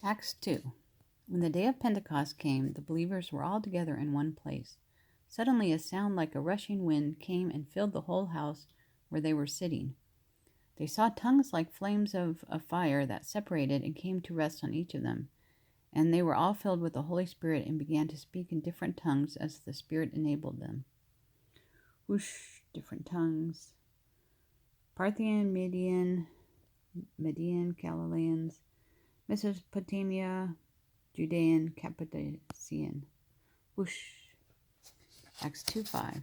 Acts 2. When the day of Pentecost came, the believers were all together in one place. Suddenly a sound like a rushing wind came and filled the whole house where they were sitting. They saw tongues like flames of fire that separated and came to rest on each of them. And they were all filled with the Holy Spirit and began to speak in different tongues as the Spirit enabled them. Whoosh, different tongues. Parthian, Median, Galileans, Mesopotamia, Judean, Cappadocian. Whoosh. Acts 2:5.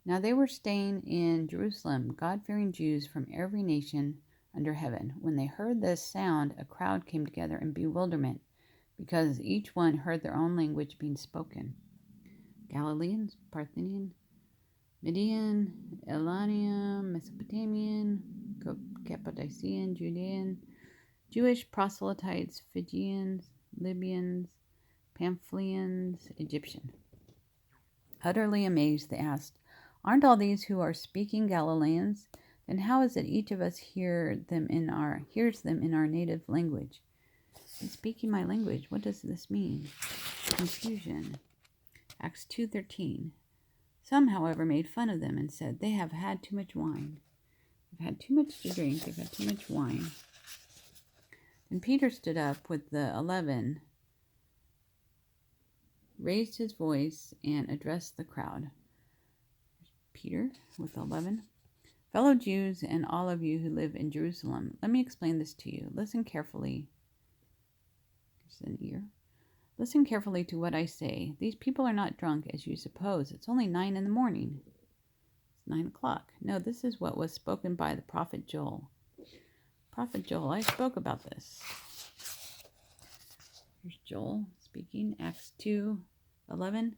Now they were staying in Jerusalem, God-fearing Jews from every nation under heaven. When they heard this sound, a crowd came together in bewilderment, because each one heard their own language being spoken. Galileans, Parthian, Median, Elanium, Mesopotamian, Cappadocian, Judean, Jewish proselytes, Phrygians, Libyans, Pamphylians, Egyptian. Utterly amazed, they asked, "Aren't all these who are speaking Galileans? Then how is it each of us hears them in our native language?" "I'm speaking my language. What does this mean?" Confusion. Acts 2:13. Some, however, made fun of them and said, "They have had too much wine. They've had too much to drink. They've had too much wine." Then Peter stood up with the 11, raised his voice, and addressed the crowd. Peter with the 11. "Fellow Jews and all of you who live in Jerusalem, let me explain this to you. Listen carefully. There's an ear. Listen carefully to what I say. These people are not drunk as you suppose. It's only 9 in the morning. It's 9 o'clock. No, this is what was spoken by the prophet Joel. Prophet Joel, I spoke about this. Here's Joel speaking. Acts 2:11.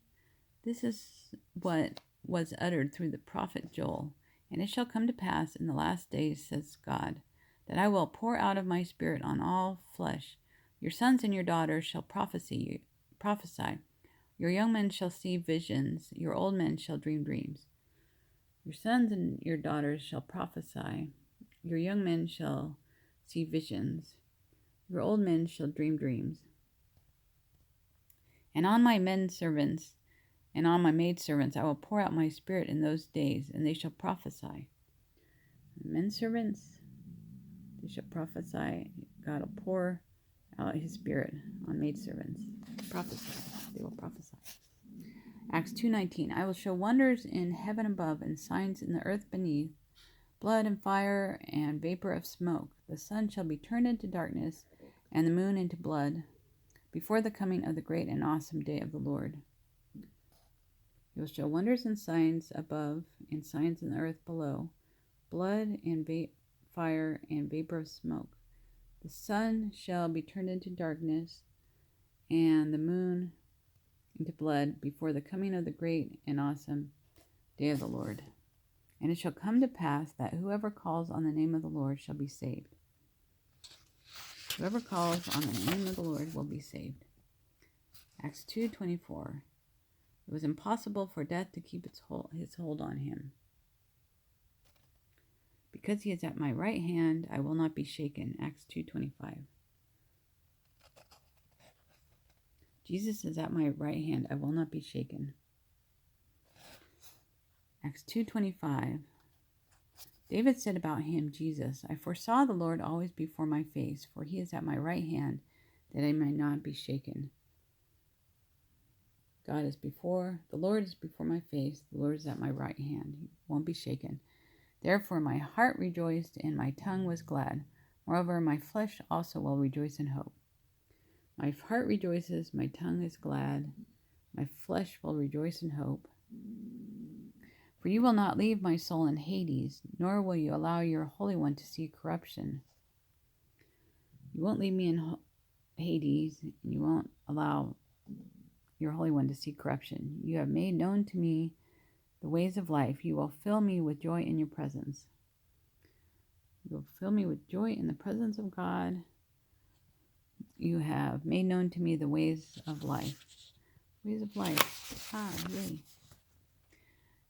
This is what was uttered through the prophet Joel. "And it shall come to pass in the last days, says God, that I will pour out of my spirit on all flesh. Your sons and your daughters shall prophesy. Your young men shall see visions. Your old men shall dream dreams. Your sons and your daughters shall prophesy. Your young men shall see visions. Your old men shall dream dreams. And on my men servants and on my maidservants I will pour out my spirit in those days, and they shall prophesy." Men servants, they shall prophesy. God will pour out his spirit on maidservants. Prophesy. They will prophesy. Acts 2:19. "I will show wonders in heaven above and signs in the earth beneath, blood and fire and vapor of smoke. The sun shall be turned into darkness and the moon into blood before the coming of the great and awesome day of the Lord. He will show wonders and signs above and signs in the earth below, blood and fire and vapor of smoke. The sun shall be turned into darkness and the moon into blood before the coming of the great and awesome day of the Lord. And it shall come to pass that whoever calls on the name of the Lord shall be saved." Whoever calls on the name of the Lord will be saved. Acts 2:24. "It was impossible for death to keep his hold on him. Because he is at my right hand, I will not be shaken." Acts 2:25. Jesus is at my right hand, I will not be shaken. Acts 2:25. David said about him, Jesus, "I foresaw the Lord always before my face, for he is at my right hand, that I may not be shaken." The Lord is before my face, the Lord is at my right hand, he won't be shaken. "Therefore my heart rejoiced and my tongue was glad. Moreover, my flesh also will rejoice in hope." My heart rejoices, my tongue is glad, my flesh will rejoice in hope. "For you will not leave my soul in Hades, nor will you allow your Holy One to see corruption." You won't leave me in Hades, and you won't allow your Holy One to see corruption. "You have made known to me the ways of life. You will fill me with joy in your presence." You will fill me with joy in the presence of God. You have made known to me the ways of life. Ways of life. Yay.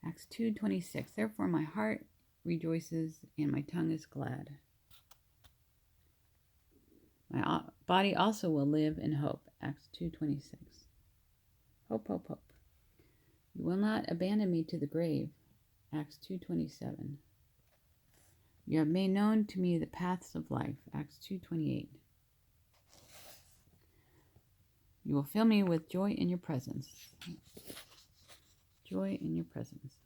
Acts 2:26. "Therefore my heart rejoices and my tongue is glad." My body also will live in hope. Acts 2:26. Hope, hope, hope. You will not abandon me to the grave. Acts 2:27. You have made known to me the paths of life. Acts 2:28. You will fill me with joy in your presence. Joy in your presence.